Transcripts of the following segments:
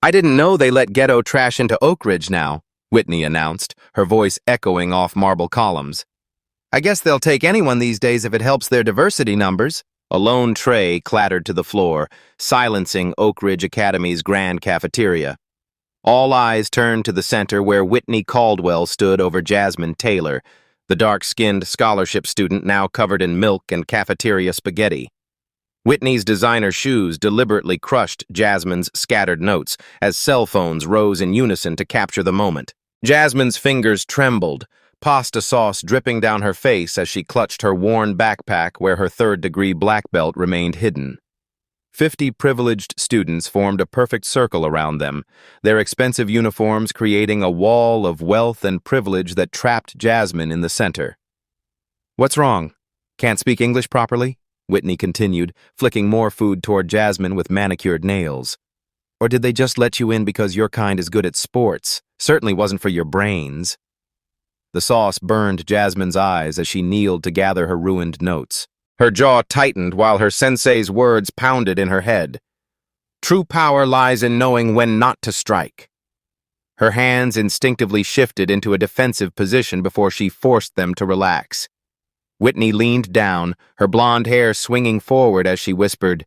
I didn't know they let ghetto trash into Oak Ridge now, Whitney announced, her voice echoing off marble columns. I guess they'll take anyone these days if it helps their diversity numbers. A lone tray clattered to the floor, silencing Oak Ridge Academy's grand cafeteria. All eyes turned to the center where Whitney Caldwell stood over Jasmine Taylor, the dark-skinned scholarship student now covered in milk and cafeteria spaghetti. Whitney's designer shoes deliberately crushed Jasmine's scattered notes as cell phones rose in unison to capture the moment. Jasmine's fingers trembled, pasta sauce dripping down her face as she clutched her worn backpack where her third-degree black belt remained hidden. 50 privileged students formed a perfect circle around them, their expensive uniforms creating a wall of wealth and privilege that trapped Jasmine in the center. What's wrong? Can't speak English properly? Whitney continued, flicking more food toward Jasmine with manicured nails. Or did they just let you in because your kind is good at sports? Certainly wasn't for your brains. The sauce burned Jasmine's eyes as she kneeled to gather her ruined notes. Her jaw tightened while her sensei's words pounded in her head. True power lies in knowing when not to strike. Her hands instinctively shifted into a defensive position before she forced them to relax. Whitney leaned down, her blonde hair swinging forward as she whispered,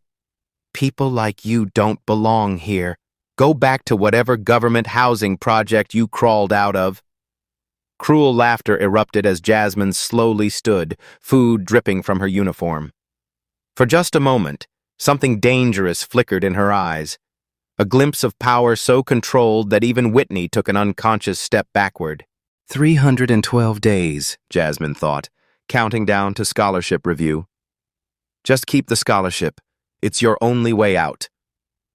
"People like you don't belong here. Go back to whatever government housing project you crawled out of." Cruel laughter erupted as Jasmine slowly stood, food dripping from her uniform. For just a moment, something dangerous flickered in her eyes, a glimpse of power so controlled that even Whitney took an unconscious step backward. 312 days, Jasmine thought, counting down to scholarship review. Just keep the scholarship. It's your only way out.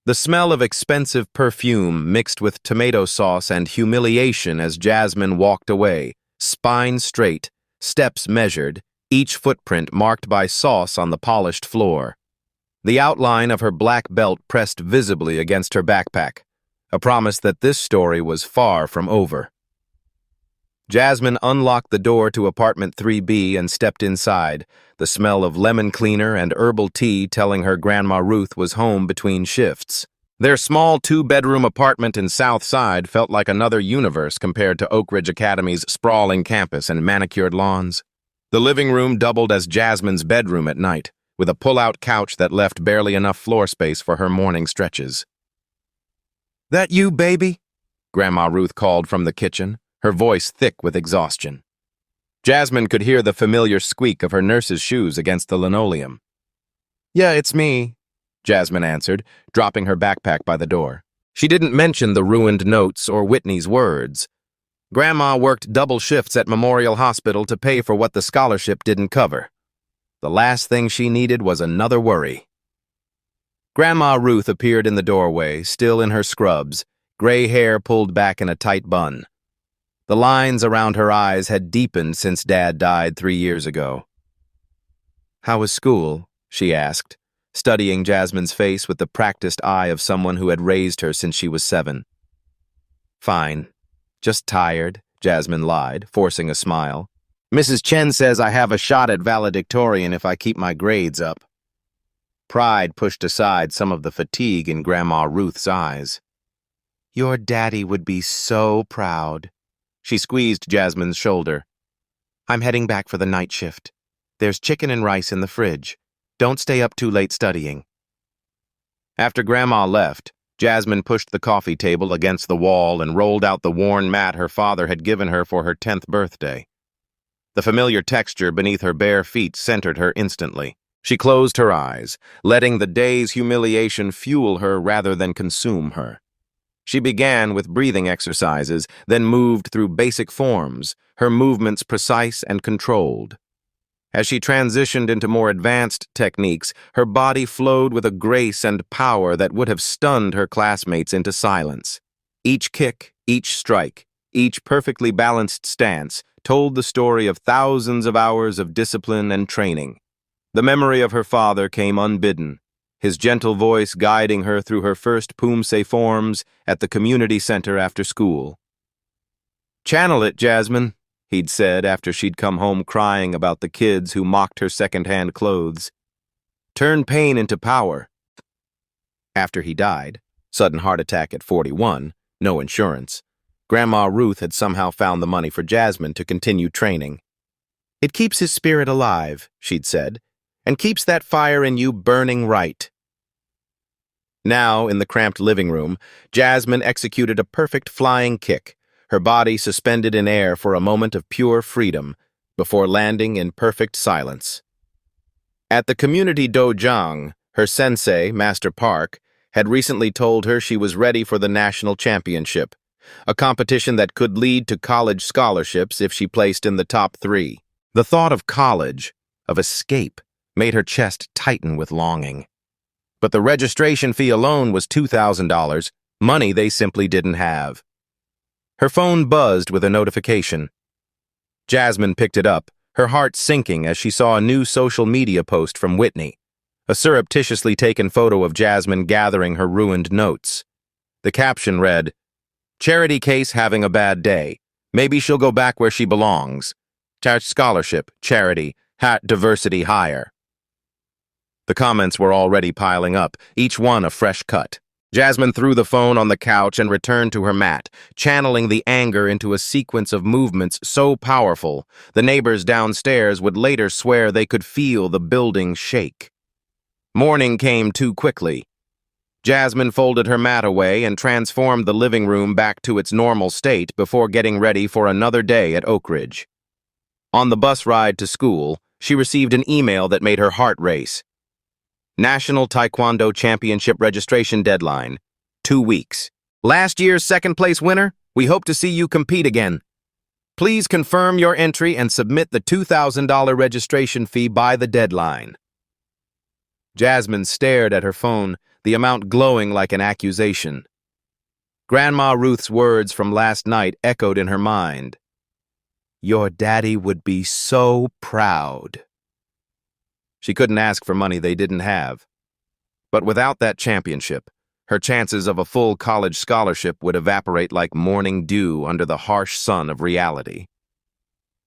The smell of expensive perfume mixed with tomato sauce and humiliation as Jasmine walked away, spine straight, steps measured, each footprint marked by sauce on the polished floor. The outline of her black belt pressed visibly against her backpack, a promise that this story was far from over. Jasmine unlocked the door to apartment 3B and stepped inside, the smell of lemon cleaner and herbal tea telling her Grandma Ruth was home between shifts. Their small two-bedroom apartment in South Side felt like another universe compared to Oak Ridge Academy's sprawling campus and manicured lawns. The living room doubled as Jasmine's bedroom at night, with a pull-out couch that left barely enough floor space for her morning stretches. "That you, baby?" Grandma Ruth called from the kitchen, her voice thick with exhaustion. Jasmine could hear the familiar squeak of her nurse's shoes against the linoleum. "Yeah, it's me," Jasmine answered, dropping her backpack by the door. She didn't mention the ruined notes or Whitney's words. Grandma worked double shifts at Memorial Hospital to pay for what the scholarship didn't cover. The last thing she needed was another worry. Grandma Ruth appeared in the doorway, still in her scrubs, gray hair pulled back in a tight bun. The lines around her eyes had deepened since Dad died 3 years ago. "How was school?" she asked, studying Jasmine's face with the practiced eye of someone who had raised her since she was 7. "Fine. Just tired," Jasmine lied, forcing a smile. "Mrs. Chen says I have a shot at valedictorian if I keep my grades up." Pride pushed aside some of the fatigue in Grandma Ruth's eyes. "Your daddy would be so proud." She squeezed Jasmine's shoulder. "I'm heading back for the night shift. There's chicken and rice in the fridge. Don't stay up too late studying." After Grandma left, Jasmine pushed the coffee table against the wall and rolled out the worn mat her father had given her for her 10th birthday. The familiar texture beneath her bare feet centered her instantly. She closed her eyes, letting the day's humiliation fuel her rather than consume her. She began with breathing exercises, then moved through basic forms, her movements precise and controlled. As she transitioned into more advanced techniques, her body flowed with a grace and power that would have stunned her classmates into silence. Each kick, each strike, each perfectly balanced stance told the story of thousands of hours of discipline and training. The memory of her father came unbidden, his gentle voice guiding her through her first poomsae forms at the community center after school. "Channel it, Jasmine," he'd said after she'd come home crying about the kids who mocked her second-hand clothes. "Turn pain into power." After he died, Sudden heart attack at 41, no insurance. Grandma Ruth had somehow found the money for Jasmine to continue training. "It keeps his spirit alive," she'd said, "and keeps that fire in you burning right." Now, in the cramped living room, Jasmine executed a perfect flying kick, her body suspended in air for a moment of pure freedom, before landing in perfect silence. At the community dojang, her sensei, Master Park, had recently told her she was ready for the national championship, a competition that could lead to college scholarships if she placed in the top 3. The thought of college, of escape, made her chest tighten with longing. But the registration fee alone was $2,000, money they simply didn't have. Her phone buzzed with a notification. Jasmine picked it up, her heart sinking as she saw a new social media post from Whitney, a surreptitiously taken photo of Jasmine gathering her ruined notes. The caption read, "Charity case having a bad day. Maybe she'll go back where she belongs. Scholarship, charity, diversity hire." The comments were already piling up, each one a fresh cut. Jasmine threw the phone on the couch and returned to her mat, channeling the anger into a sequence of movements so powerful, the neighbors downstairs would later swear they could feel the building shake. Morning came too quickly. Jasmine folded her mat away and transformed the living room back to its normal state before getting ready for another day at Oak Ridge. On the bus ride to school, she received an email that made her heart race. National Taekwondo Championship registration deadline, 2 weeks. Last year's second-place winner, we hope to see you compete again. Please confirm your entry and submit the $2,000 registration fee by the deadline. Jasmine stared at her phone, the amount glowing like an accusation. Grandma Ruth's words from last night echoed in her mind. "Your daddy would be so proud." She couldn't ask for money they didn't have. But without that championship, her chances of a full college scholarship would evaporate like morning dew under the harsh sun of reality.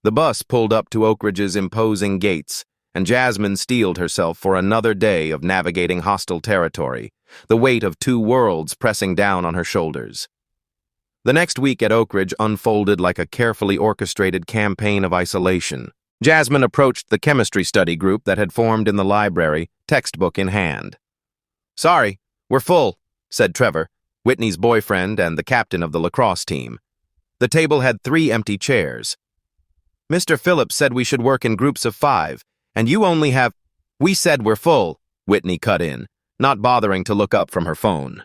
The bus pulled up to Oak Ridge's imposing gates, and Jasmine steeled herself for another day of navigating hostile territory, the weight of 2 worlds pressing down on her shoulders. The next week at Oak Ridge unfolded like a carefully orchestrated campaign of isolation. Jasmine approached the chemistry study group that had formed in the library, textbook in hand. "Sorry, we're full," said Trevor, Whitney's boyfriend and the captain of the lacrosse team. The table had 3 empty chairs. "Mr. Phillips said we should work in groups of 5, and you only have—" "We said we're full," Whitney cut in, not bothering to look up from her phone.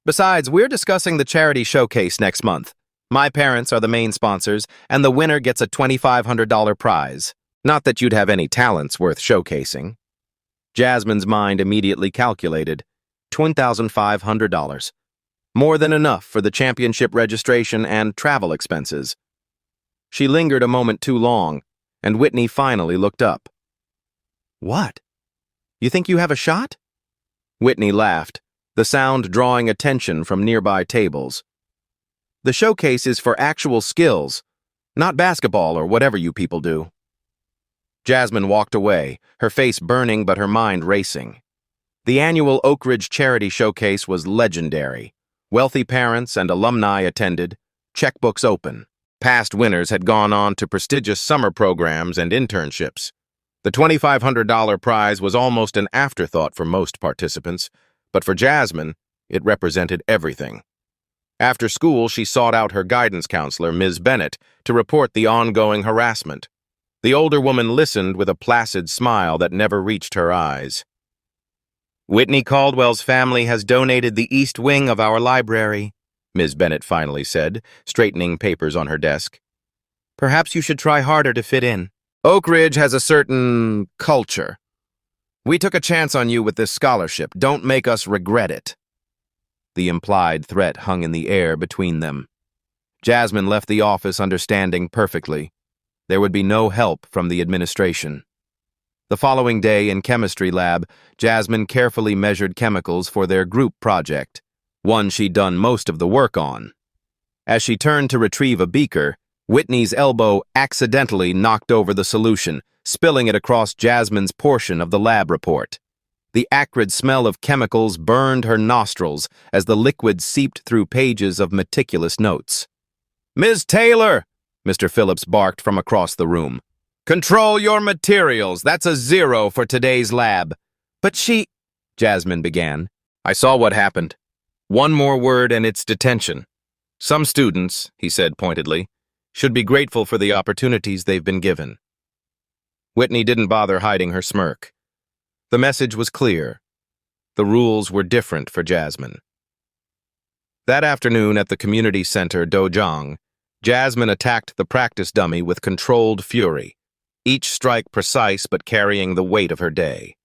"Besides, we're discussing the charity showcase next month. My parents are the main sponsors, and the winner gets a $2,500 prize. Not that you'd have any talents worth showcasing." Jasmine's mind immediately calculated. $2,500. More than enough for the championship registration and travel expenses. She lingered a moment too long, and Whitney finally looked up. "What? You think you have a shot?" Whitney laughed, the sound drawing attention from nearby tables. "The showcase is for actual skills, not basketball or whatever you people do." Jasmine walked away, her face burning but her mind racing. The annual Oak Ridge Charity Showcase was legendary. Wealthy parents and alumni attended, checkbooks open. Past winners had gone on to prestigious summer programs and internships. The $2,500 prize was almost an afterthought for most participants, but for Jasmine, it represented everything. After school, she sought out her guidance counselor, Ms. Bennett, to report the ongoing harassment. The older woman listened with a placid smile that never reached her eyes. "Whitney Caldwell's family has donated the east wing of our library," Ms. Bennett finally said, straightening papers on her desk. "Perhaps you should try harder to fit in. Oak Ridge has a certain culture. We took a chance on you with this scholarship. Don't make us regret it." The implied threat hung in the air between them. Jasmine left the office understanding perfectly. There would be no help from the administration. The following day in chemistry lab, Jasmine carefully measured chemicals for their group project, one she'd done most of the work on. As she turned to retrieve a beaker, Whitney's elbow accidentally knocked over the solution, spilling it across Jasmine's portion of the lab report. The acrid smell of chemicals burned her nostrils as the liquid seeped through pages of meticulous notes. "Ms. Taylor!" Mr. Phillips barked from across the room. "Control your materials. That's a 0 for today's lab." "But she—" Jasmine began. "I saw what happened. One more word and it's detention. Some students," he said pointedly, "should be grateful for the opportunities they've been given." Whitney didn't bother hiding her smirk. The message was clear. The rules were different for Jasmine. That afternoon at the community center Dojang, Jasmine attacked the practice dummy with controlled fury, each strike precise but carrying the weight of her day.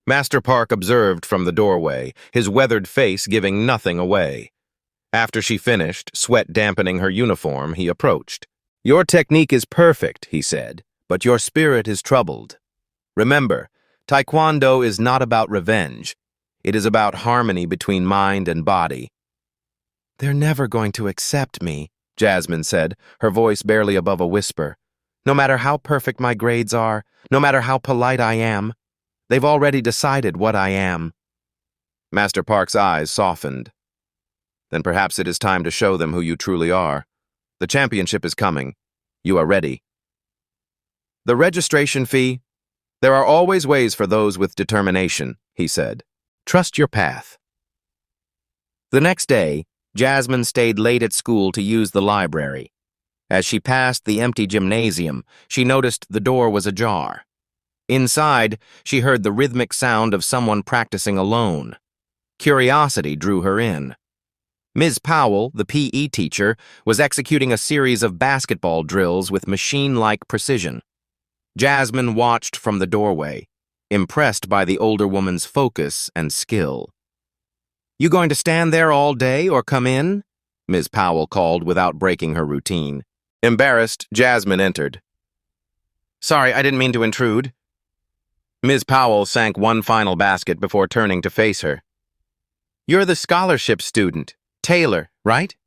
Master Park observed from the doorway, his weathered face giving nothing away. After she finished, sweat dampening her uniform, he approached. "Your technique is perfect," he said, "but your spirit is troubled. Remember, Taekwondo is not about revenge. It is about harmony between mind and body." "They're never going to accept me," Jasmine said, her voice barely above a whisper. "No matter how perfect my grades are, no matter how polite I am, they've already decided what I am." Master Park's eyes softened. "Then perhaps it is time to show them who you truly are. The championship is coming. You are ready." "The registration fee? There are always ways for those with determination," he said. "Trust your path." The next day, Jasmine stayed late at school to use the library. As she passed the empty gymnasium, she noticed the door was ajar. Inside, she heard the rhythmic sound of someone practicing alone. Curiosity drew her in. Ms. Powell, the PE teacher, was executing a series of basketball drills with machine-like precision. Jasmine watched from the doorway, impressed by the older woman's focus and skill. "You going to stand there all day or come in?" Ms. Powell called without breaking her routine. Embarrassed, Jasmine entered. "Sorry, I didn't mean to intrude." Ms. Powell sank one final basket before turning to face her. "You're the scholarship student, Taylor, right?"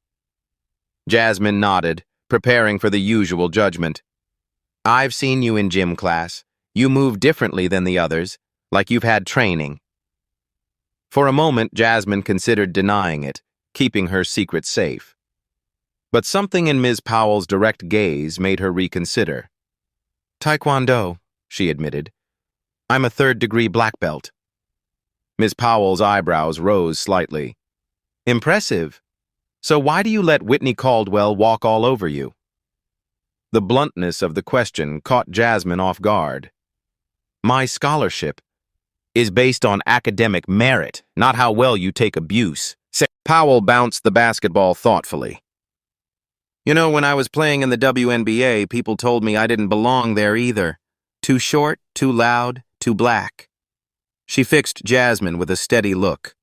Jasmine nodded, preparing for the usual judgment. "I've seen you in gym class. You move differently than the others, like you've had training." For a moment, Jasmine considered denying it, keeping her secret safe. But something in Ms. Powell's direct gaze made her reconsider. "Taekwondo," she admitted. "I'm a third-degree black belt." Ms. Powell's eyebrows rose slightly. "Impressive. So why do you let Whitney Caldwell walk all over you?" The bluntness of the question caught Jasmine off guard. "My scholarship is based on academic merit, not how well you take abuse." Powell bounced the basketball thoughtfully. "You know, when I was playing in the WNBA, people told me I didn't belong there either. Too short, too loud, too black." She fixed Jasmine with a steady look.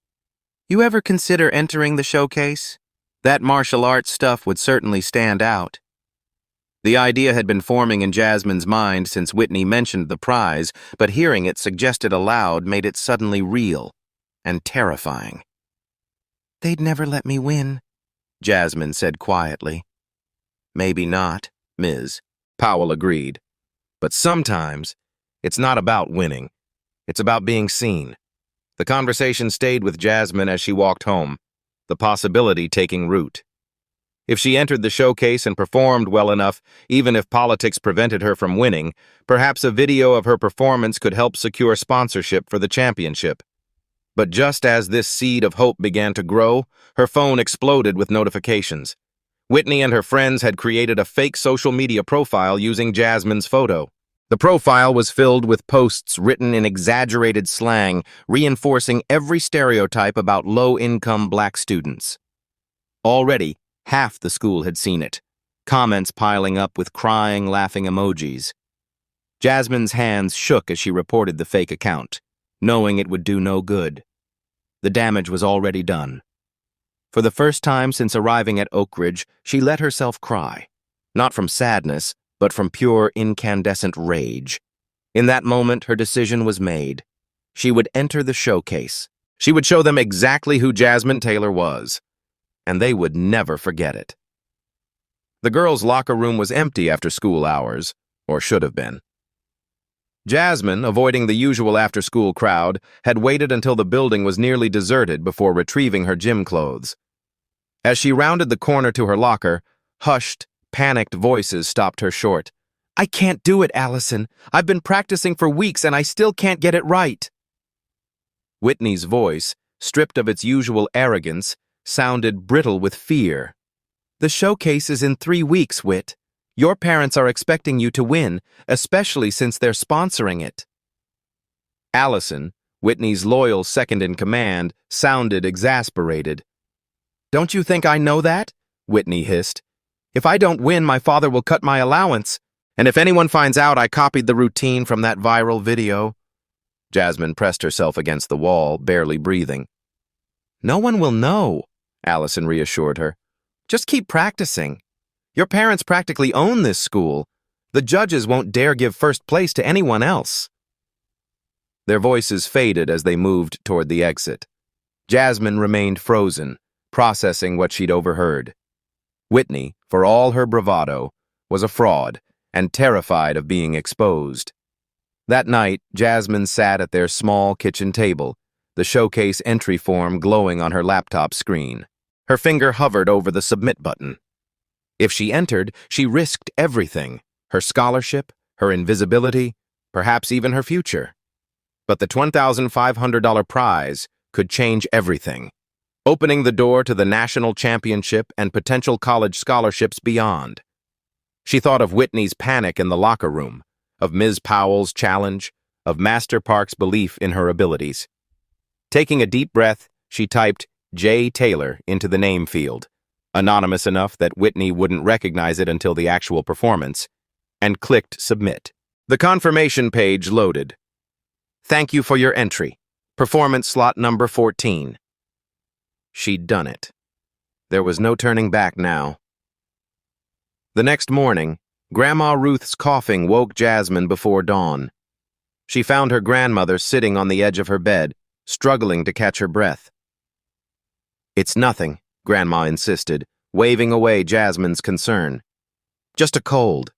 "You ever consider entering the showcase? That martial arts stuff would certainly stand out." The idea had been forming in Jasmine's mind since Whitney mentioned the prize, but hearing it suggested aloud made it suddenly real and terrifying. "They'd never let me win," Jasmine said quietly. "Maybe not, Ms." Powell agreed. "But sometimes, it's not about winning. It's about being seen." The conversation stayed with Jasmine as she walked home, the possibility taking root. If she entered the showcase and performed well enough, even if politics prevented her from winning, perhaps a video of her performance could help secure sponsorship for the championship. But just as this seed of hope began to grow, her phone exploded with notifications. Whitney and her friends had created a fake social media profile using Jasmine's photo. The profile was filled with posts written in exaggerated slang, reinforcing every stereotype about low-income black students. Already, half the school had seen it, comments piling up with crying, laughing emojis. Jasmine's hands shook as she reported the fake account, knowing it would do no good. The damage was already done. For the first time since arriving at Oak Ridge, she let herself cry, not from sadness, but from pure incandescent rage. In that moment, her decision was made. She would enter the showcase. She would show them exactly who Jasmine Taylor was, and they would never forget it. The girls' locker room was empty after school hours, or should have been. Jasmine, avoiding the usual after-school crowd, had waited until the building was nearly deserted before retrieving her gym clothes. As she rounded the corner to her locker, hushed, panicked voices stopped her short. "I can't do it, Allison. I've been practicing for weeks and I still can't get it right." Whitney's voice, stripped of its usual arrogance, sounded brittle with fear. "The showcase is in 3 weeks, Whit. Your parents are expecting you to win, especially since they're sponsoring it." Allison, Whitney's loyal second-in-command, sounded exasperated. "Don't you think I know that?" Whitney hissed. "If I don't win, my father will cut my allowance. And if anyone finds out I copied the routine from that viral video..." Jasmine pressed herself against the wall, barely breathing. "No one will know," Allison reassured her. "Just keep practicing. Your parents practically own this school. The judges won't dare give first place to anyone else." Their voices faded as they moved toward the exit. Jasmine remained frozen, processing what she'd overheard. Whitney, for all her bravado, was a fraud and terrified of being exposed. That night, Jasmine sat at their small kitchen table, the showcase entry form glowing on her laptop screen. Her finger hovered over the submit button. If she entered, she risked everything: her scholarship, her invisibility, perhaps even her future. But the $1,500 prize could change everything, opening the door to the national championship and potential college scholarships beyond. She thought of Whitney's panic in the locker room, of Ms. Powell's challenge, of Master Park's belief in her abilities. Taking a deep breath, she typed J. Taylor into the name field, anonymous enough that Whitney wouldn't recognize it until the actual performance, and clicked Submit. The confirmation page loaded. "Thank you for your entry. Performance slot number 14. She'd done it. There was no turning back now. The next morning, Grandma Ruth's coughing woke Jasmine before dawn. She found her grandmother sitting on the edge of her bed, struggling to catch her breath. "It's nothing," Grandma insisted, waving away Jasmine's concern. "Just a cold."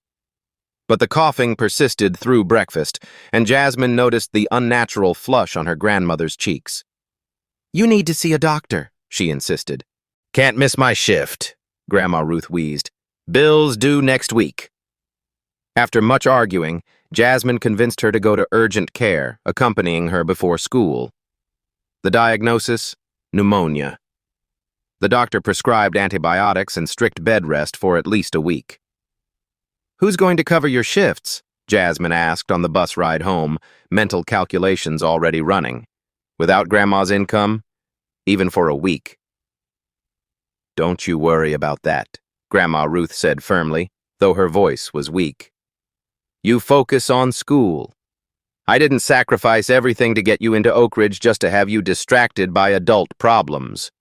But the coughing persisted through breakfast, and Jasmine noticed the unnatural flush on her grandmother's cheeks. "You need to see a doctor," she insisted. "Can't miss my shift," Grandma Ruth wheezed. "Bills due next week." After much arguing, Jasmine convinced her to go to urgent care, accompanying her before school. The diagnosis? Pneumonia. The doctor prescribed antibiotics and strict bed rest for at least a week. "Who's going to cover your shifts?" Jasmine asked on the bus ride home, mental calculations already running. Without Grandma's income? Even for a week. "Don't you worry about that," Grandma Ruth said firmly, though her voice was weak. "You focus on school. I didn't sacrifice everything to get you into Oak Ridge just to have you distracted by adult problems."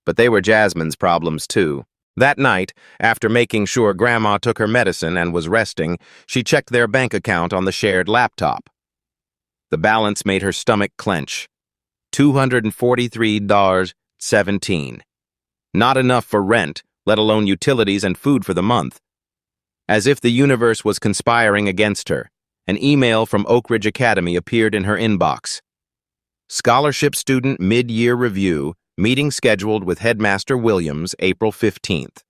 But they were Jasmine's problems too. That night, after making sure Grandma took her medicine and was resting, she checked their bank account on the shared laptop. The balance made her stomach clench. $243.17. Not enough for rent, let alone utilities and food for the month. As if the universe was conspiring against her, an email from Oak Ridge Academy appeared in her inbox. "Scholarship Student Mid-Year Review, meeting scheduled with Headmaster Williams, April 15th.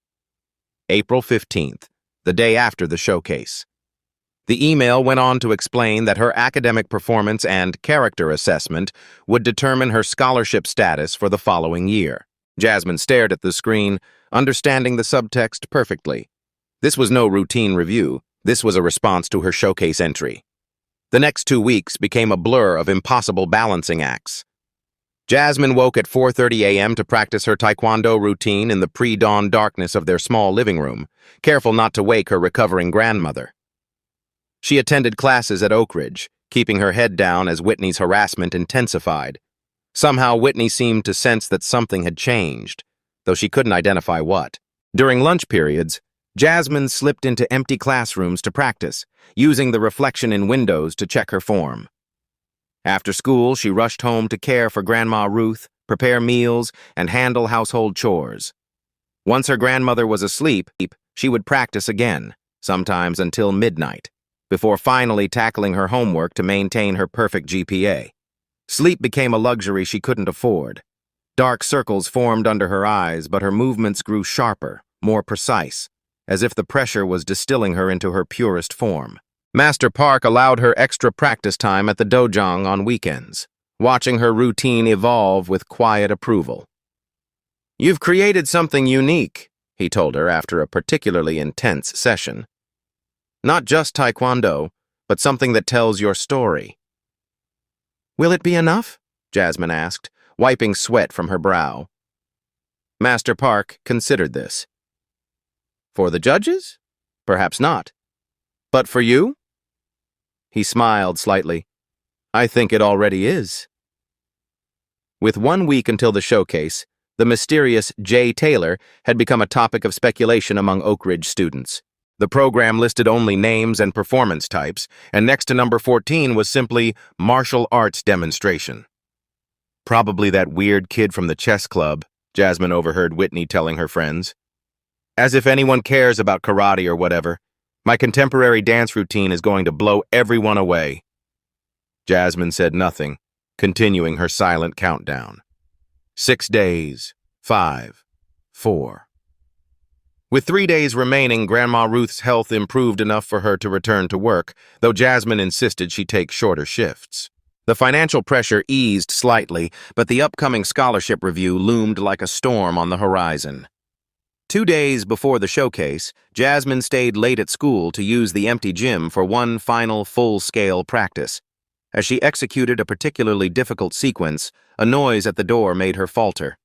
April 15th, the day after the showcase. The email went on to explain that her academic performance and character assessment would determine her scholarship status for the following year. Jasmine stared at the screen, understanding the subtext perfectly. This was no routine review. This was a response to her showcase entry. The next 2 weeks became a blur of impossible balancing acts. Jasmine woke at 4:30 a.m. to practice her taekwondo routine in the pre-dawn darkness of their small living room, careful not to wake her recovering grandmother. She attended classes at Oak Ridge, keeping her head down as Whitney's harassment intensified. Somehow Whitney seemed to sense that something had changed, though she couldn't identify what. During lunch periods, Jasmine slipped into empty classrooms to practice, using the reflection in windows to check her form. After school, she rushed home to care for Grandma Ruth, prepare meals, and handle household chores. Once her grandmother was asleep, she would practice again, sometimes until midnight. before finally tackling her homework to maintain her perfect GPA. Sleep became a luxury she couldn't afford. Dark circles formed under her eyes, but her movements grew sharper, more precise, as if the pressure was distilling her into her purest form. Master Park allowed her extra practice time at the dojang on weekends, watching her routine evolve with quiet approval. "You've created something unique," he told her after a particularly intense session. "Not just taekwondo, but something that tells your story." "Will it be enough?" Jasmine asked, wiping sweat from her brow. Master Park considered this. "For the judges? Perhaps not. But for you?" He smiled slightly. "I think it already is." With 1 week until the showcase, the mysterious Jay Taylor had become a topic of speculation among Oak Ridge students. The program listed only names and performance types, and next to number 14 was simply martial arts demonstration. "Probably that weird kid from the chess club," Jasmine overheard Whitney telling her friends. "As if anyone cares about karate or whatever. My contemporary dance routine is going to blow everyone away." Jasmine said nothing, continuing her silent countdown. 6 days, 5, 4. With 3 days remaining, Grandma Ruth's health improved enough for her to return to work, though Jasmine insisted she take shorter shifts. The financial pressure eased slightly, but the upcoming scholarship review loomed like a storm on the horizon. 2 days before the showcase, Jasmine stayed late at school to use the empty gym for one final full-scale practice. As she executed a particularly difficult sequence, a noise at the door made her falter.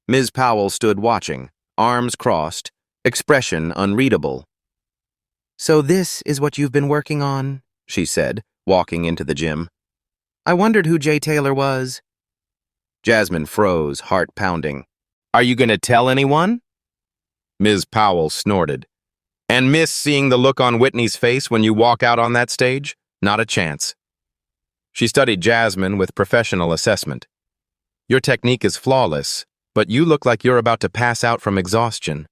Ms. Powell stood watching, arms crossed, expression unreadable. "So this is what you've been working on," she said, walking into the gym. "I wondered who Jay Taylor was." Jasmine froze, heart pounding. "Are you going to tell anyone?" Ms. Powell snorted. "And miss seeing the look on Whitney's face when you walk out on that stage? Not a chance." She studied Jasmine with professional assessment. "Your technique is flawless, but you look like you're about to pass out from exhaustion.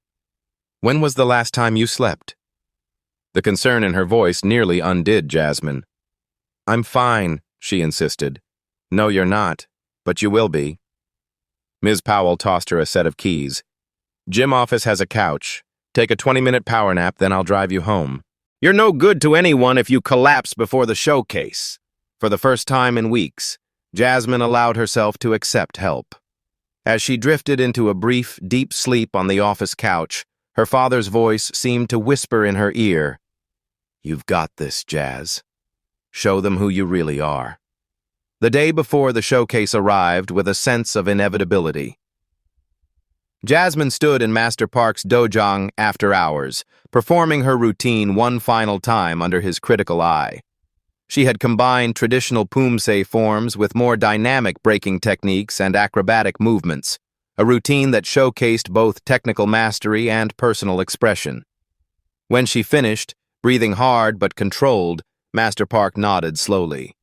When was the last time you slept?" The concern in her voice nearly undid Jasmine. "I'm fine," she insisted. "No, you're not, but you will be." Ms. Powell tossed her a set of keys. "Gym office has a couch. Take a 20-minute power nap, then I'll drive you home. You're no good to anyone if you collapse before the showcase." For the first time in weeks, Jasmine allowed herself to accept help. As she drifted into a brief, deep sleep on the office couch, her father's voice seemed to whisper in her ear, "You've got this, Jazz. Show them who you really are." The day before the showcase arrived with a sense of inevitability. Jasmine stood in Master Park's dojang after hours, performing her routine one final time under his critical eye. She had combined traditional poomsae forms with more dynamic breaking techniques and acrobatic movements, a routine that showcased both technical mastery and personal expression. When she finished, breathing hard but controlled, Master Park nodded slowly.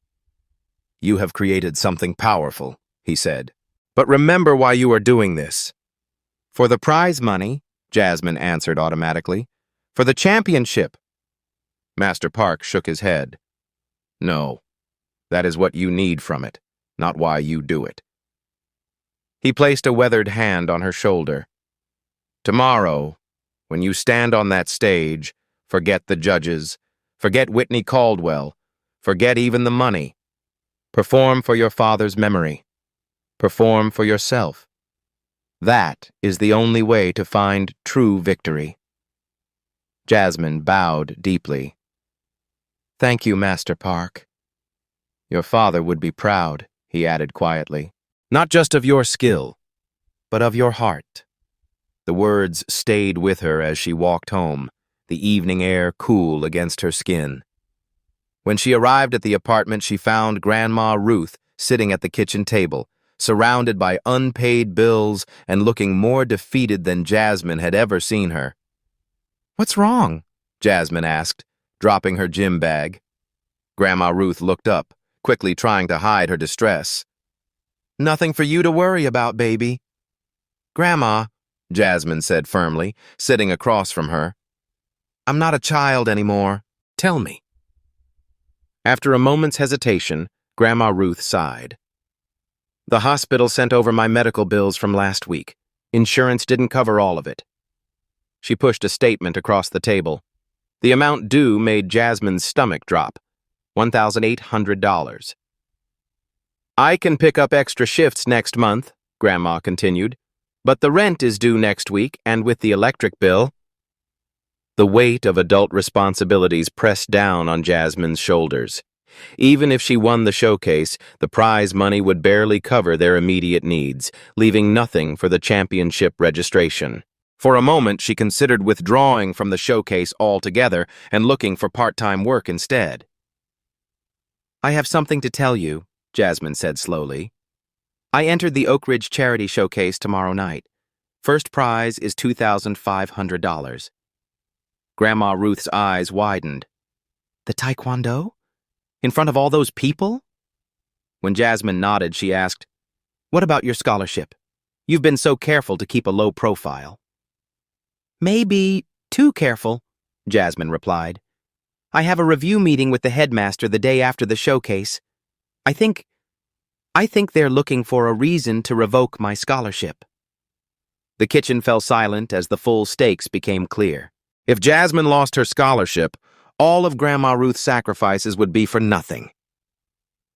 "You have created something powerful," he said. "But remember why you are doing this." "For the prize money," Jasmine answered automatically. "For the championship." Master Park shook his head. "No, that is what you need from it, not why you do it." He placed a weathered hand on her shoulder. "Tomorrow, when you stand on that stage, forget the judges, forget Whitney Caldwell, forget even the money. Perform for your father's memory. Perform for yourself. That is the only way to find true victory." Jasmine bowed deeply. "Thank you, Master Park." "Your father would be proud," he added quietly. "Not just of your skill, but of your heart." The words stayed with her as she walked home, the evening air cool against her skin. When she arrived at the apartment, she found Grandma Ruth sitting at the kitchen table, surrounded by unpaid bills and looking more defeated than Jasmine had ever seen her. "What's wrong?" Jasmine asked, dropping her gym bag. Grandma Ruth looked up, quickly trying to hide her distress. "Nothing for you to worry about, baby." "Grandma," Jasmine said firmly, sitting across from her, "I'm not a child anymore. Tell me, After a moment's hesitation, Grandma Ruth sighed. The hospital sent over my medical bills from last week. Insurance didn't cover all of it. She pushed a statement across the table. The amount due made Jasmine's stomach drop. $1,800. I can pick up extra shifts next month, Grandma continued, but the rent is due next week, and with the electric bill. The weight of adult responsibilities pressed down on Jasmine's shoulders. Even if she won the showcase, the prize money would barely cover their immediate needs, leaving nothing for the championship registration. For a moment, she considered withdrawing from the showcase altogether and looking for part-time work instead. I have something to tell you, Jasmine said slowly. I entered the Oak Ridge Charity Showcase tomorrow night. First prize is $2,500. Grandma Ruth's eyes widened. The taekwondo? In front of all those people? When Jasmine nodded, she asked, What about your scholarship? You've been so careful to keep a low profile. Maybe too careful, Jasmine replied. I have a review meeting with the headmaster the day after the showcase. I think they're looking for a reason to revoke my scholarship. The kitchen fell silent as the full stakes became clear. If Jasmine lost her scholarship, all of Grandma Ruth's sacrifices would be for nothing.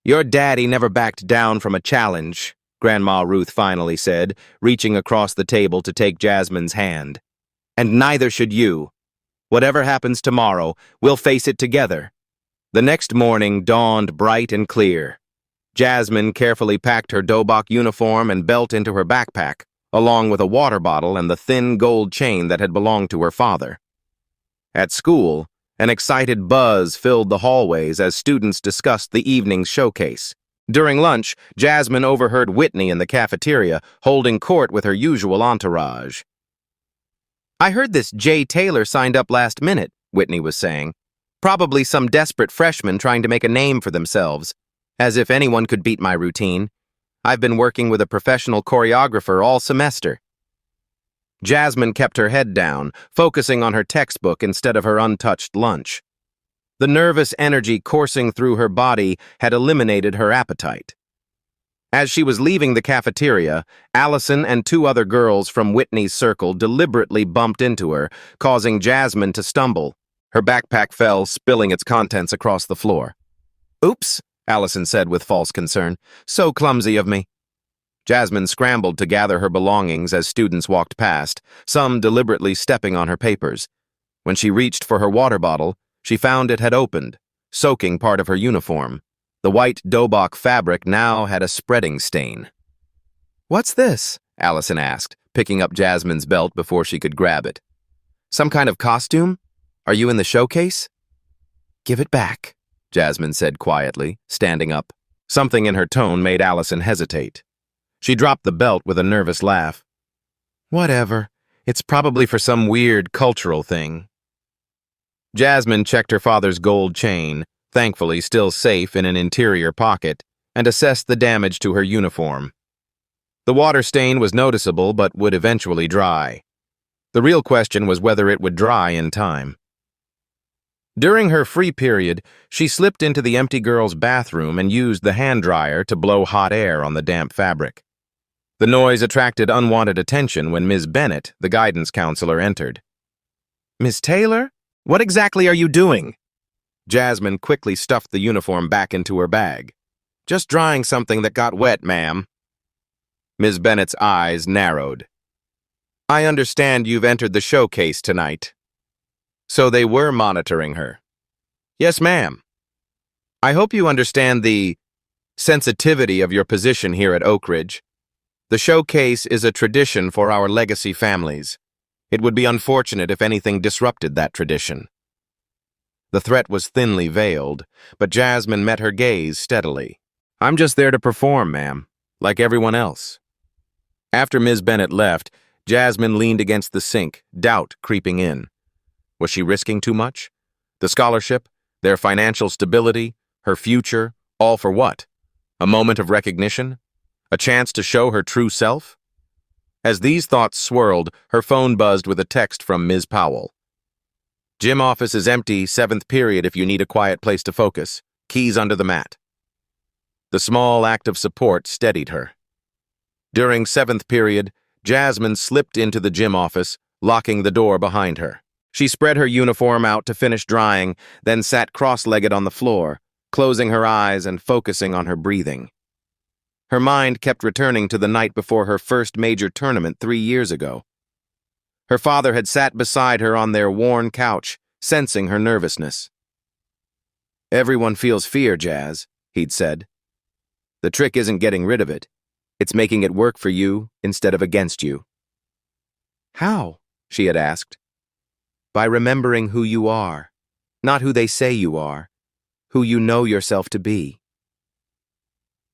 Your daddy never backed down from a challenge, Grandma Ruth finally said, reaching across the table to take Jasmine's hand. And neither should you. Whatever happens tomorrow, we'll face it together. The next morning dawned bright and clear. Jasmine carefully packed her Dobok uniform and belt into her backpack, along with a water bottle and the thin gold chain that had belonged to her father. At school, an excited buzz filled the hallways as students discussed the evening's showcase. During lunch, Jasmine overheard Whitney in the cafeteria holding court with her usual entourage. I heard this Jay Taylor signed up last minute, Whitney was saying. Probably some desperate freshman trying to make a name for themselves. As if anyone could beat my routine. I've been working with a professional choreographer all semester. Jasmine kept her head down, focusing on her textbook instead of her untouched lunch. The nervous energy coursing through her body had eliminated her appetite. As she was leaving the cafeteria, Allison and two other girls from Whitney's circle deliberately bumped into her, causing Jasmine to stumble. Her backpack fell, spilling its contents across the floor. Oops, Allison said with false concern. So clumsy of me. Jasmine scrambled to gather her belongings as students walked past, some deliberately stepping on her papers. When she reached for her water bottle, she found it had opened, soaking part of her uniform. The white Dobok fabric now had a spreading stain. What's this? Allison asked, picking up Jasmine's belt before she could grab it. Some kind of costume? Are you in the showcase? Give it back, Jasmine said quietly, standing up. Something in her tone made Allison hesitate. She dropped the belt with a nervous laugh. Whatever. It's probably for some weird cultural thing. Jasmine checked her father's gold chain, thankfully still safe in an interior pocket, and assessed the damage to her uniform. The water stain was noticeable but would eventually dry. The real question was whether it would dry in time. During her free period, she slipped into the empty girl's bathroom and used the hand dryer to blow hot air on the damp fabric. The noise attracted unwanted attention when Ms. Bennett, the guidance counselor, entered. Miss Taylor? What exactly are you doing? Jasmine quickly stuffed the uniform back into her bag. Just drying something that got wet, ma'am. Ms. Bennett's eyes narrowed. I understand you've entered the showcase tonight. So they were monitoring her. Yes, ma'am. I hope you understand the sensitivity of your position here at Oak Ridge. The showcase is a tradition for our legacy families. It would be unfortunate if anything disrupted that tradition. The threat was thinly veiled, but Jasmine met her gaze steadily. I'm just there to perform, ma'am, like everyone else. After Ms. Bennett left, Jasmine leaned against the sink, doubt creeping in. Was she risking too much? The scholarship, their financial stability, her future, all for what? A moment of recognition? A chance to show her true self? As these thoughts swirled, her phone buzzed with a text from Ms. Powell. Gym office is empty, 7th period if you need a quiet place to focus. keys under the mat. The small act of support steadied her. During 7th period, Jasmine slipped into the gym office, locking the door behind her. She spread her uniform out to finish drying, then sat cross-legged on the floor, closing her eyes and focusing on her breathing. Her mind kept returning to the night before her first major tournament 3 years ago. Her father had sat beside her on their worn couch, sensing her nervousness. "Everyone feels fear, Jazz," he'd said. "The trick isn't getting rid of it. It's making it work for you instead of against you." "How?" she had asked. "By remembering who you are, not who they say you are, who you know yourself to be."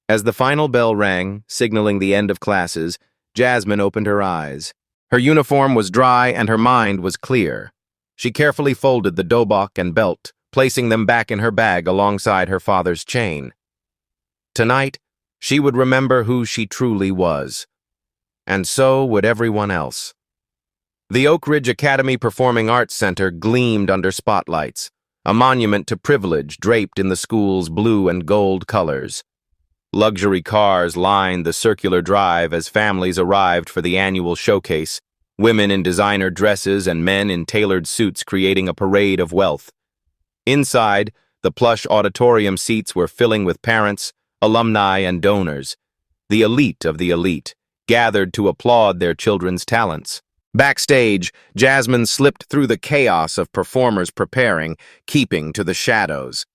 As the final bell rang, signaling the end of classes, Jasmine opened her eyes. Her uniform was dry and her mind was clear. She carefully folded the dobok and belt, placing them back in her bag alongside her father's chain. Tonight, she would remember who she truly was. And so would everyone else. The Oak Ridge Academy Performing Arts Center gleamed under spotlights, a monument to privilege draped in the school's blue and gold colors. Luxury cars lined the circular drive as families arrived for the annual showcase, women in designer dresses and men in tailored suits creating a parade of wealth. Inside, the plush auditorium seats were filling with parents, alumni, and donors. The elite of the elite gathered to applaud their children's talents. Backstage, Jasmine slipped through the chaos of performers preparing, keeping to the shadows.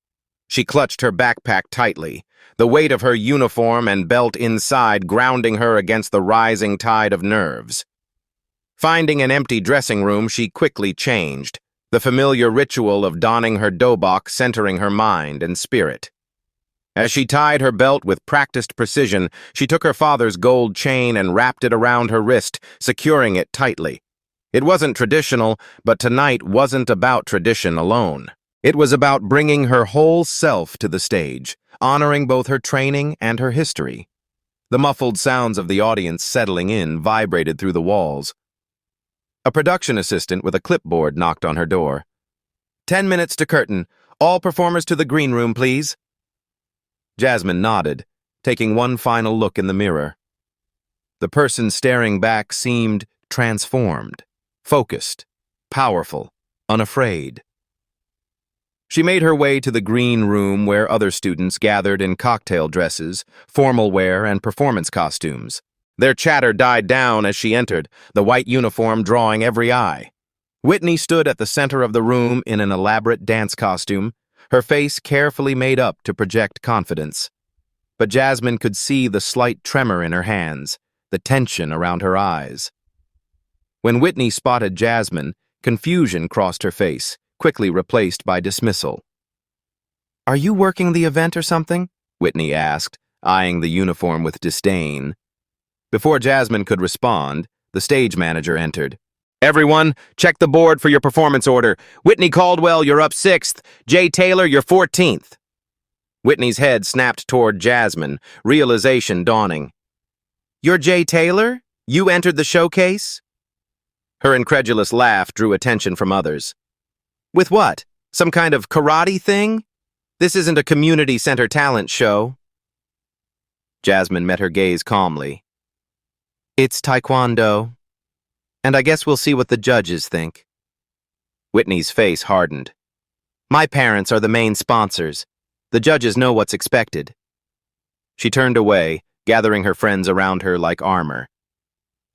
She clutched her backpack tightly, the weight of her uniform and belt inside grounding her against the rising tide of nerves. Finding an empty dressing room, she quickly changed, the familiar ritual of donning her dobok centering her mind and spirit. As she tied her belt with practiced precision, she took her father's gold chain and wrapped it around her wrist, securing it tightly. It wasn't traditional, but tonight wasn't about tradition alone. It was about bringing her whole self to the stage, honoring both her training and her history. The muffled sounds of the audience settling in vibrated through the walls. A production assistant with a clipboard knocked on her door. 10 minutes to curtain. All performers to the green room, please." Jasmine nodded, taking one final look in the mirror. The person staring back seemed transformed, focused, powerful, unafraid. She made her way to the green room where other students gathered in cocktail dresses, formal wear, and performance costumes. Their chatter died down as she entered, the white uniform drawing every eye. Whitney stood at the center of the room in an elaborate dance costume, her face carefully made up to project confidence. But Jasmine could see the slight tremor in her hands, the tension around her eyes. When Whitney spotted Jasmine, confusion crossed her face, quickly replaced by dismissal. "Are you working the event or something?" Whitney asked, eyeing the uniform with disdain. Before Jasmine could respond, the stage manager entered. "Everyone, check the board for your performance order. Whitney Caldwell, you're up 6th. Jay Taylor, you're 14th. Whitney's head snapped toward Jasmine, realization dawning. "You're Jay Taylor? You entered the showcase?" Her incredulous laugh drew attention from others. "With what? Some kind of karate thing? This isn't a community center talent show." Jasmine met her gaze calmly. "It's taekwondo. And I guess we'll see what the judges think." Whitney's face hardened. "My parents are the main sponsors. The judges know what's expected." She turned away, gathering her friends around her like armor.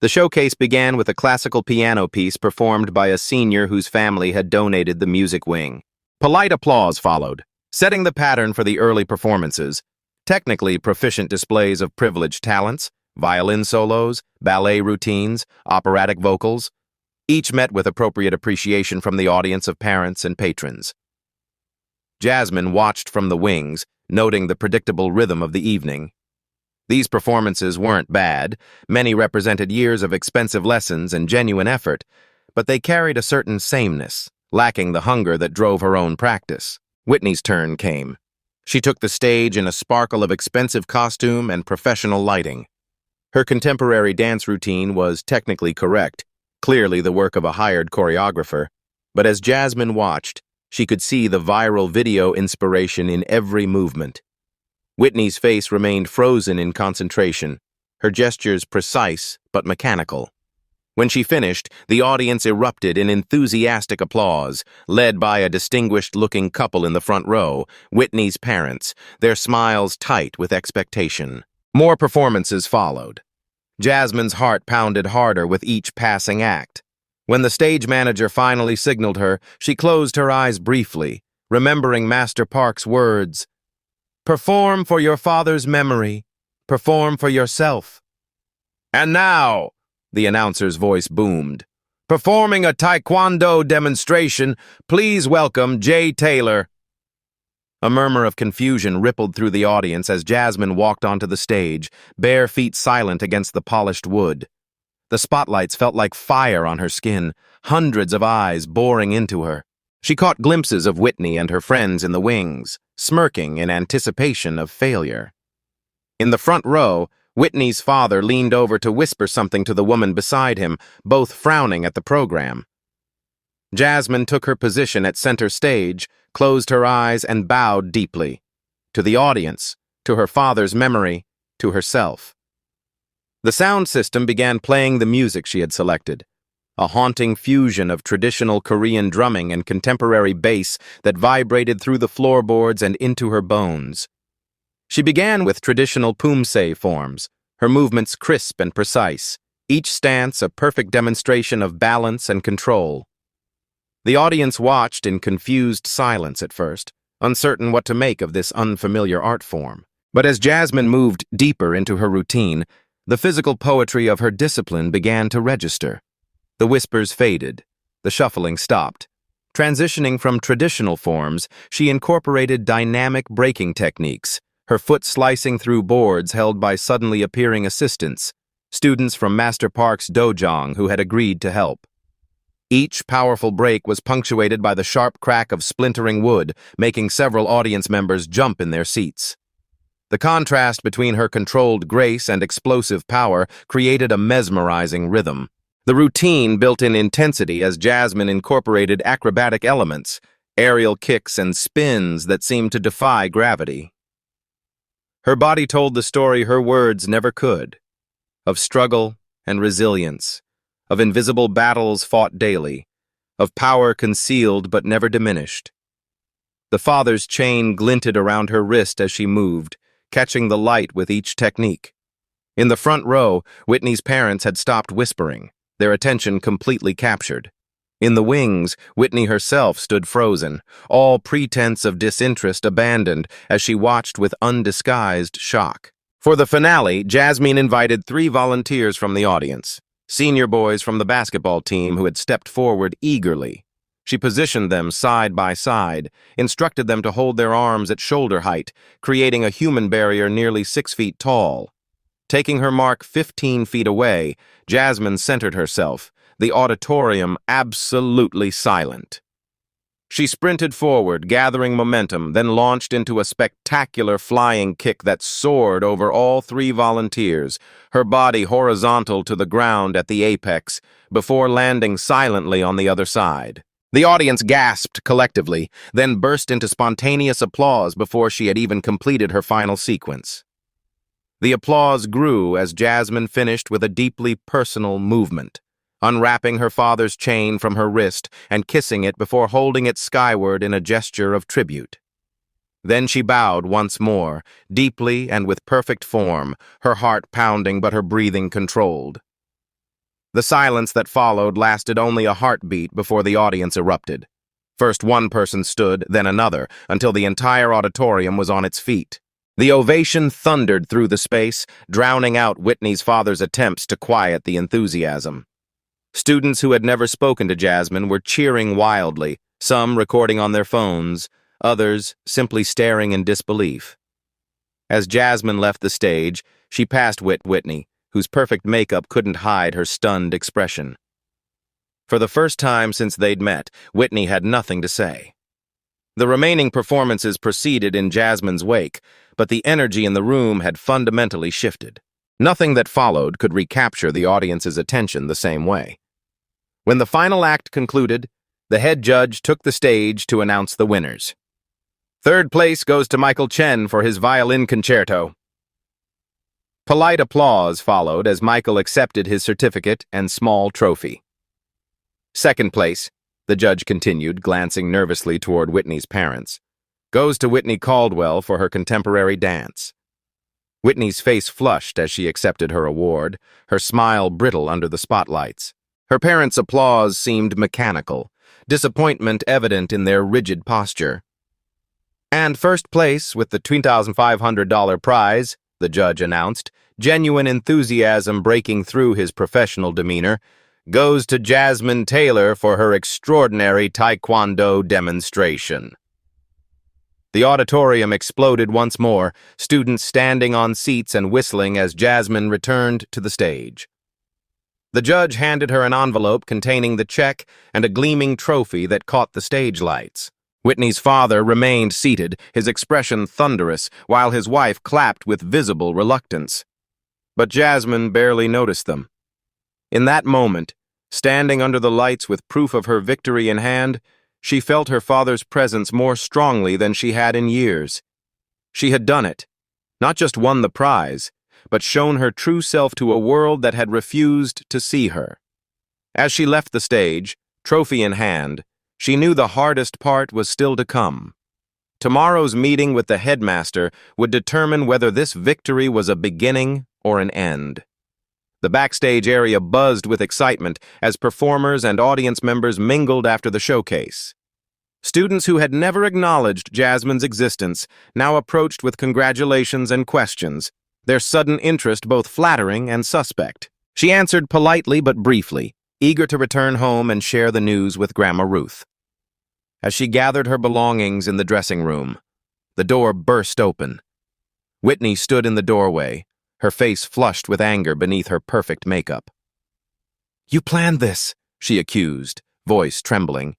The showcase began with a classical piano piece performed by a senior whose family had donated the music wing. Polite applause followed, setting the pattern for the early performances, technically proficient displays of privileged talents, violin solos, ballet routines, operatic vocals, each met with appropriate appreciation from the audience of parents and patrons. Jasmine watched from the wings, noting the predictable rhythm of the evening. These performances weren't bad, many represented years of expensive lessons and genuine effort, but they carried a certain sameness, lacking the hunger that drove her own practice. Whitney's turn came. She took the stage in a sparkle of expensive costume and professional lighting. Her contemporary dance routine was technically correct, clearly the work of a hired choreographer, but as Jasmine watched, She could see the viral video inspiration in every movement. Whitney's face remained frozen in concentration, her gestures precise but mechanical. When she finished, the audience erupted in enthusiastic applause, led by a distinguished-looking couple in the front row, Whitney's parents, their smiles tight with expectation. More performances followed. Jasmine's heart pounded harder with each passing act. When the stage manager finally signaled her, she closed her eyes briefly, remembering Master Park's words, "Perform for your father's memory. Perform for yourself." "And now," the announcer's voice boomed, "performing a taekwondo demonstration, please welcome Jay Taylor." A murmur of confusion rippled through the audience as Jasmine walked onto the stage, bare feet silent against the polished wood. The spotlights felt like fire on her skin, hundreds of eyes boring into her. She caught glimpses of Whitney and her friends in the wings, smirking in anticipation of failure. In the front row, Whitney's father leaned over to whisper something to the woman beside him, both frowning at the program. Jasmine took her position at center stage, closed her eyes, and bowed deeply. To the audience, to her father's memory, to herself. The sound system began playing the music she had selected, a haunting fusion of traditional Korean drumming and contemporary bass that vibrated through the floorboards and into her bones. She began with traditional poomsae forms, her movements crisp and precise, each stance a perfect demonstration of balance and control. The audience watched in confused silence at first, uncertain what to make of this unfamiliar art form. But as Jasmine moved deeper into her routine, the physical poetry of her discipline began to register. The whispers faded, the shuffling stopped. Transitioning from traditional forms, she incorporated dynamic breaking techniques, her foot slicing through boards held by suddenly appearing assistants, students from Master Park's dojang who had agreed to help. Each powerful break was punctuated by the sharp crack of splintering wood, making several audience members jump in their seats. The contrast between her controlled grace and explosive power created a mesmerizing rhythm. The routine built in intensity as Jasmine incorporated acrobatic elements, aerial kicks and spins that seemed to defy gravity. Her body told the story her words never could, of struggle and resilience, of invisible battles fought daily, of power concealed but never diminished. The father's chain glinted around her wrist as she moved, catching the light with each technique. In the front row, Whitney's parents had stopped whispering, their attention completely captured. In the wings, Whitney herself stood frozen, all pretense of disinterest abandoned as she watched with undisguised shock. For the finale, Jasmine invited 3 volunteers from the audience, senior boys from the basketball team who had stepped forward eagerly. She positioned them side by side, instructed them to hold their arms at shoulder height, creating a human barrier nearly 6 feet tall. Taking her mark 15 feet away, Jasmine centered herself, the auditorium absolutely silent. She sprinted forward, gathering momentum, then launched into a spectacular flying kick that soared over all 3 volunteers, her body horizontal to the ground at the apex, before landing silently on the other side. The audience gasped collectively, then burst into spontaneous applause before she had even completed her final sequence. The applause grew as Jasmine finished with a deeply personal movement, unwrapping her father's chain from her wrist and kissing it before holding it skyward in a gesture of tribute. Then she bowed once more, deeply and with perfect form, her heart pounding but her breathing controlled. The silence that followed lasted only a heartbeat before the audience erupted. First one person stood, then another, until the entire auditorium was on its feet. The ovation thundered through the space, drowning out Whitney's father's attempts to quiet the enthusiasm. Students who had never spoken to Jasmine were cheering wildly, some recording on their phones, others simply staring in disbelief. As Jasmine left the stage, she passed Whitney, whose perfect makeup couldn't hide her stunned expression. For the first time since they'd met, Whitney had nothing to say. The remaining performances proceeded in Jasmine's wake, but the energy in the room had fundamentally shifted. Nothing that followed could recapture the audience's attention the same way. When the final act concluded, the head judge took the stage to announce the winners. Third place goes to Michael Chen for his violin concerto. Polite applause followed as Michael accepted his certificate and small trophy. Second place, the judge continued, glancing nervously toward Whitney's parents, goes to Whitney Caldwell for her contemporary dance. Whitney's face flushed as she accepted her award, her smile brittle under the spotlights. Her parents' applause seemed mechanical, disappointment evident in their rigid posture. And first place, with the $2,500 prize, the judge announced, genuine enthusiasm breaking through his professional demeanor, goes to Jasmine Taylor for her extraordinary Taekwondo demonstration. The auditorium exploded once more, students standing on seats and whistling as Jasmine returned to the stage. The judge handed her an envelope containing the check and a gleaming trophy that caught the stage lights. Whitney's father remained seated, his expression thunderous, while his wife clapped with visible reluctance. But Jasmine barely noticed them. In that moment, standing under the lights with proof of her victory in hand, she felt her father's presence more strongly than she had in years. She had done it, not just won the prize, but shown her true self to a world that had refused to see her. As she left the stage, trophy in hand, she knew the hardest part was still to come. Tomorrow's meeting with the headmaster would determine whether this victory was a beginning or an end. The backstage area buzzed with excitement as performers and audience members mingled after the showcase. Students who had never acknowledged Jasmine's existence now approached with congratulations and questions, their sudden interest both flattering and suspect. She answered politely but briefly, eager to return home and share the news with Grandma Ruth. As she gathered her belongings in the dressing room, the door burst open. Whitney stood in the doorway, her face flushed with anger beneath her perfect makeup. "You planned this," she accused, voice trembling.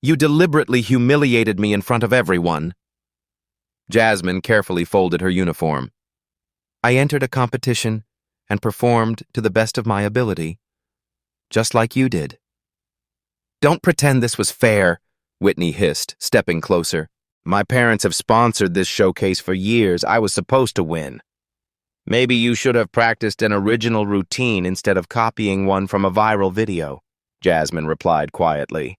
"You deliberately humiliated me in front of everyone." Jasmine carefully folded her uniform. "I entered a competition and performed to the best of my ability, just like you did." "Don't pretend this was fair," Whitney hissed, stepping closer. "My parents have sponsored this showcase for years. I was supposed to win." "Maybe you should have practiced an original routine instead of copying one from a viral video," Jasmine replied quietly.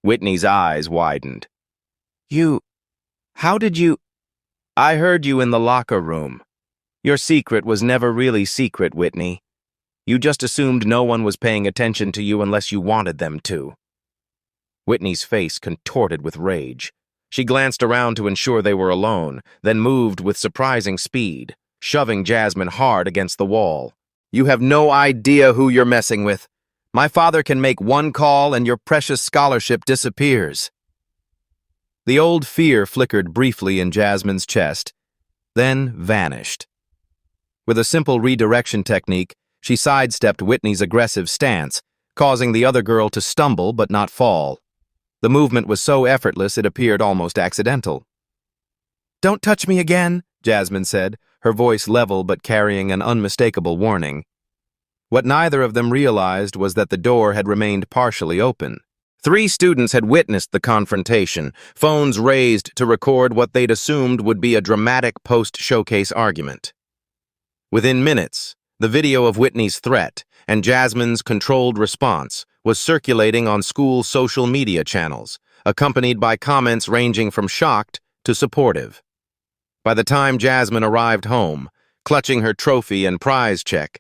Whitney's eyes widened. How did you? "I heard you in the locker room. Your secret was never really secret, Whitney. You just assumed no one was paying attention to you unless you wanted them to." Whitney's face contorted with rage. She glanced around to ensure they were alone, then moved with surprising speed, shoving Jasmine hard against the wall. "You have no idea who you're messing with. My father can make one call and your precious scholarship disappears." The old fear flickered briefly in Jasmine's chest, then vanished. With a simple redirection technique, she sidestepped Whitney's aggressive stance, causing the other girl to stumble but not fall. The movement was so effortless it appeared almost accidental. "Don't touch me again," Jasmine said, her voice level but carrying an unmistakable warning. What neither of them realized was that the door had remained partially open. 3 students had witnessed the confrontation, phones raised to record what they'd assumed would be a dramatic post-showcase argument. Within minutes, the video of Whitney's threat and Jasmine's controlled response was circulating on school social media channels, accompanied by comments ranging from shocked to supportive. By the time Jasmine arrived home, clutching her trophy and prize check,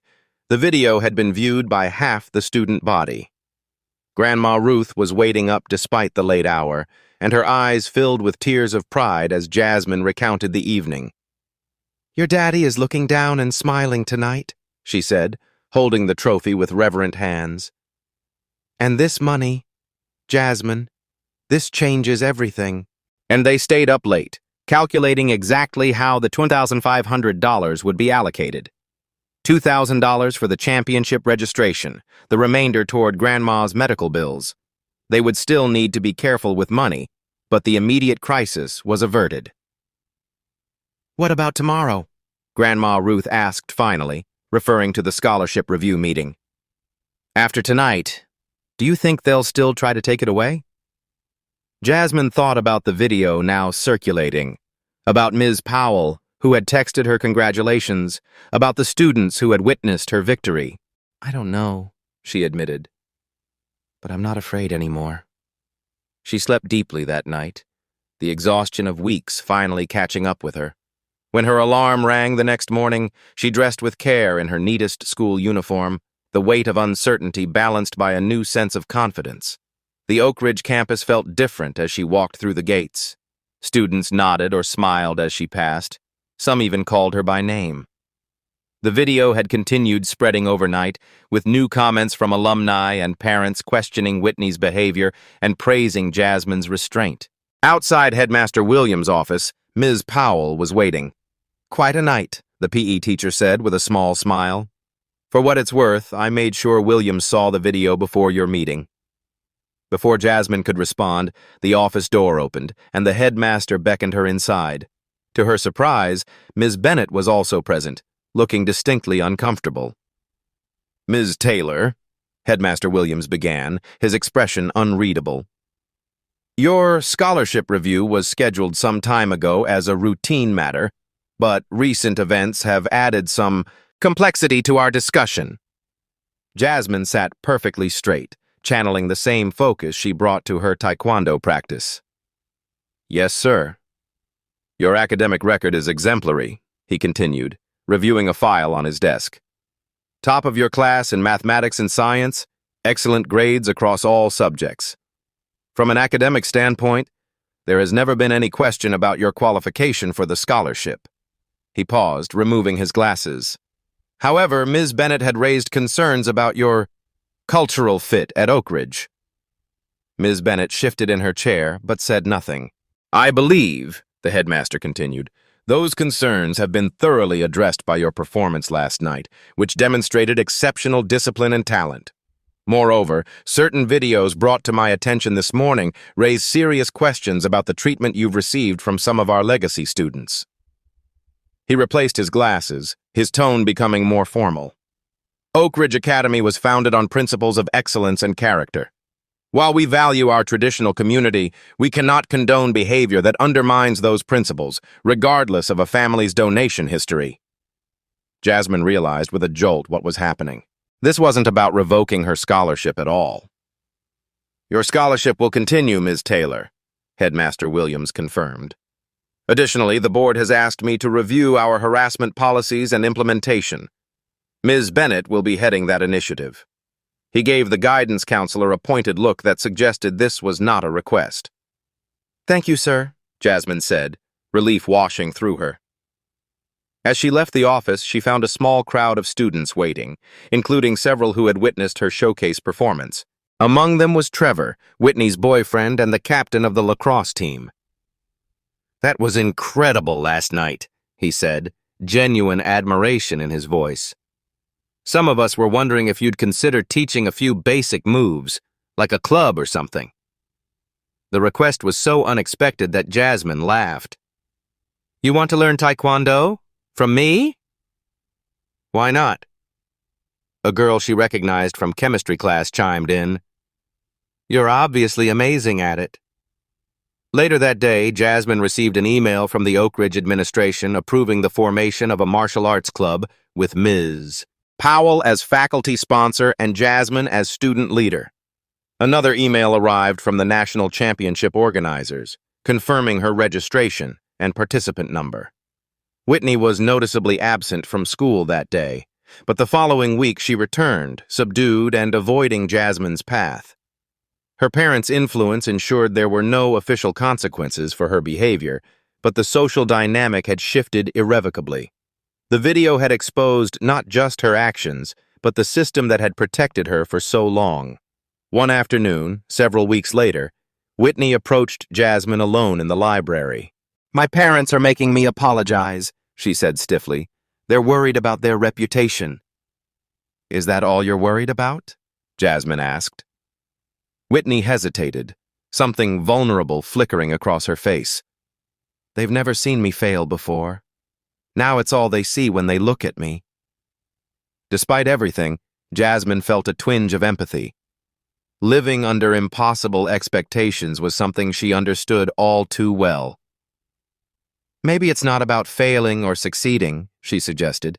the video had been viewed by half the student body. Grandma Ruth was waiting up despite the late hour, and her eyes filled with tears of pride as Jasmine recounted the evening. "Your daddy is looking down and smiling tonight," she said, holding the trophy with reverent hands. "And this money, Jasmine, this changes everything." And they stayed up late, calculating exactly how the $2,500 would be allocated. $2,000 for the championship registration, the remainder toward Grandma's medical bills. They would still need to be careful with money, but the immediate crisis was averted. "What about tomorrow?" Grandma Ruth asked finally, referring to the scholarship review meeting. "After tonight, Do you think they'll still try to take it away? Jasmine thought about the video now circulating, about Ms. Powell, who had texted her congratulations, about the students who had witnessed her victory. I don't know, she admitted, but I'm not afraid anymore. She slept deeply that night, the exhaustion of weeks finally catching up with her. When her alarm rang the next morning, she dressed with care in her neatest school uniform, the weight of uncertainty balanced by a new sense of confidence. The Oak Ridge campus felt different as she walked through the gates. Students nodded or smiled as she passed. Some even called her by name. The video had continued spreading overnight, with new comments from alumni and parents questioning Whitney's behavior and praising Jasmine's restraint. Outside Headmaster Williams' office, Ms. Powell was waiting. Quite a night, the PE teacher said with a small smile. For what it's worth, I made sure Williams saw the video before your meeting. Before Jasmine could respond, the office door opened, and the headmaster beckoned her inside. To her surprise, Ms. Bennett was also present, looking distinctly uncomfortable. Ms. Taylor, Headmaster Williams began, his expression unreadable. Your scholarship review was scheduled some time ago as a routine matter, but recent events have added some complexity to our discussion. Jasmine sat perfectly straight, channeling the same focus she brought to her taekwondo practice. Yes, sir. Your academic record is exemplary, he continued, reviewing a file on his desk. Top of your class in mathematics and science, excellent grades across all subjects. From an academic standpoint, there has never been any question about your qualification for the scholarship. He paused, removing his glasses. However, Ms. Bennett had raised concerns about your cultural fit at Oak Ridge. Ms. Bennett shifted in her chair, but said nothing. I believe, the headmaster continued, those concerns have been thoroughly addressed by your performance last night, which demonstrated exceptional discipline and talent. Moreover, certain videos brought to my attention this morning raise serious questions about the treatment you've received from some of our legacy students. He replaced his glasses, his tone becoming more formal. Oak Ridge Academy was founded on principles of excellence and character. While we value our traditional community, we cannot condone behavior that undermines those principles, regardless of a family's donation history. Jasmine realized with a jolt what was happening. This wasn't about revoking her scholarship at all. Your scholarship will continue, Ms. Taylor, Headmaster Williams confirmed. Additionally, the board has asked me to review our harassment policies and implementation. Ms. Bennett will be heading that initiative. He gave the guidance counselor a pointed look that suggested this was not a request. Thank you, sir, Jasmine said, relief washing through her. As she left the office, she found a small crowd of students waiting, including several who had witnessed her showcase performance. Among them was Trevor, Whitney's boyfriend and the captain of the lacrosse team. That was incredible last night, he said, genuine admiration in his voice. Some of us were wondering if you'd consider teaching a few basic moves, like a club or something. The request was so unexpected that Jasmine laughed. You want to learn taekwondo? From me? Why not? A girl she recognized from chemistry class chimed in. You're obviously amazing at it. Later that day, Jasmine received an email from the Oak Ridge administration approving the formation of a martial arts club with Ms. Powell as faculty sponsor and Jasmine as student leader. Another email arrived from the national championship organizers, confirming her registration and participant number. Whitney was noticeably absent from school that day, but the following week she returned, subdued and avoiding Jasmine's path. Her parents' influence ensured there were no official consequences for her behavior, but the social dynamic had shifted irrevocably. The video had exposed not just her actions, but the system that had protected her for so long. One afternoon, several weeks later, Whitney approached Jasmine alone in the library. My parents are making me apologize, she said stiffly. They're worried about their reputation. Is that all you're worried about? Jasmine asked. Whitney hesitated, something vulnerable flickering across her face. They've never seen me fail before. Now it's all they see when they look at me. Despite everything, Jasmine felt a twinge of empathy. Living under impossible expectations was something she understood all too well. Maybe it's not about failing or succeeding, she suggested.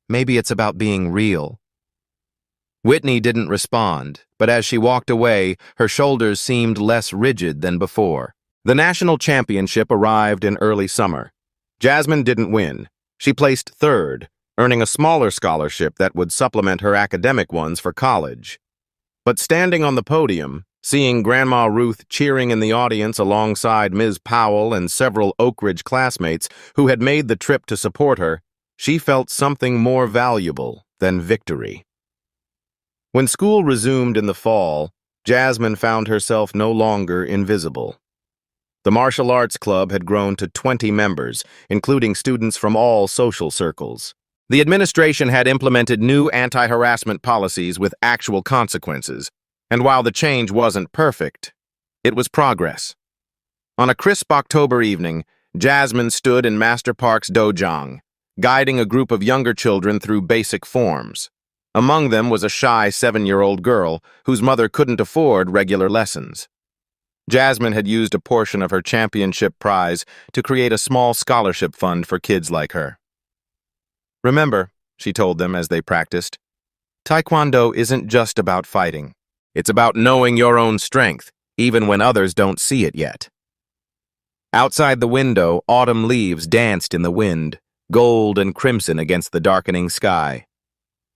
Maybe it's about being real. Whitney didn't respond, but as she walked away, her shoulders seemed less rigid than before. The national championship arrived in early summer. Jasmine didn't win. She placed third, earning a smaller scholarship that would supplement her academic ones for college. But standing on the podium, seeing Grandma Ruth cheering in the audience alongside Ms. Powell and several Oak Ridge classmates who had made the trip to support her, she felt something more valuable than victory. When school resumed in the fall, Jasmine found herself no longer invisible. The martial arts club had grown to 20 members, including students from all social circles. The administration had implemented new anti-harassment policies with actual consequences, and while the change wasn't perfect, it was progress. On a crisp October evening, Jasmine stood in Master Park's dojang, guiding a group of younger children through basic forms. Among them was a shy 7-year-old girl whose mother couldn't afford regular lessons. Jasmine had used a portion of her championship prize to create a small scholarship fund for kids like her. "Remember," she told them as they practiced, "Taekwondo isn't just about fighting. It's about knowing your own strength, even when others don't see it yet." Outside the window, autumn leaves danced in the wind, gold and crimson against the darkening sky.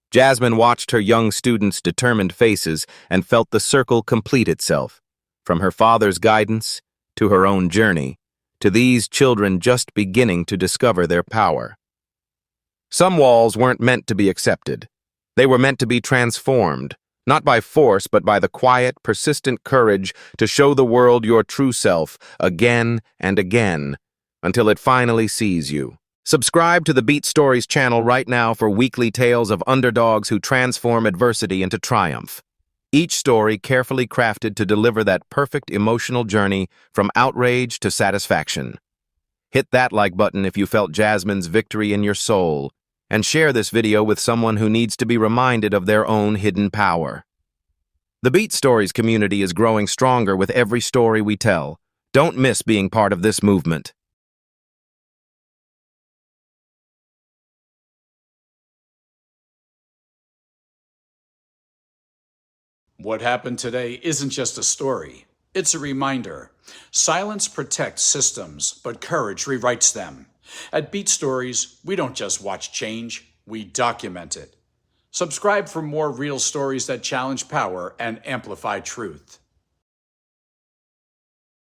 Jasmine watched her young students' determined faces and felt the circle complete itself, from her father's guidance to her own journey, to these children just beginning to discover their power. Some walls weren't meant to be accepted. They were meant to be transformed, not by force but by the quiet, persistent courage to show the world your true self again and again, until it finally sees you. Subscribe to the Beat Stories channel right now for weekly tales of underdogs who transform adversity into triumph. Each story carefully crafted to deliver that perfect emotional journey from outrage to satisfaction. Hit that like button if you felt Jasmine's victory in your soul, and share this video with someone who needs to be reminded of their own hidden power. The Beat Stories community is growing stronger with every story we tell. Don't miss being part of this movement. What happened today isn't just a story. It's a reminder. Silence protects systems, but courage rewrites them. At Beat Stories, we don't just watch change, we document it. Subscribe for more real stories that challenge power and amplify truth.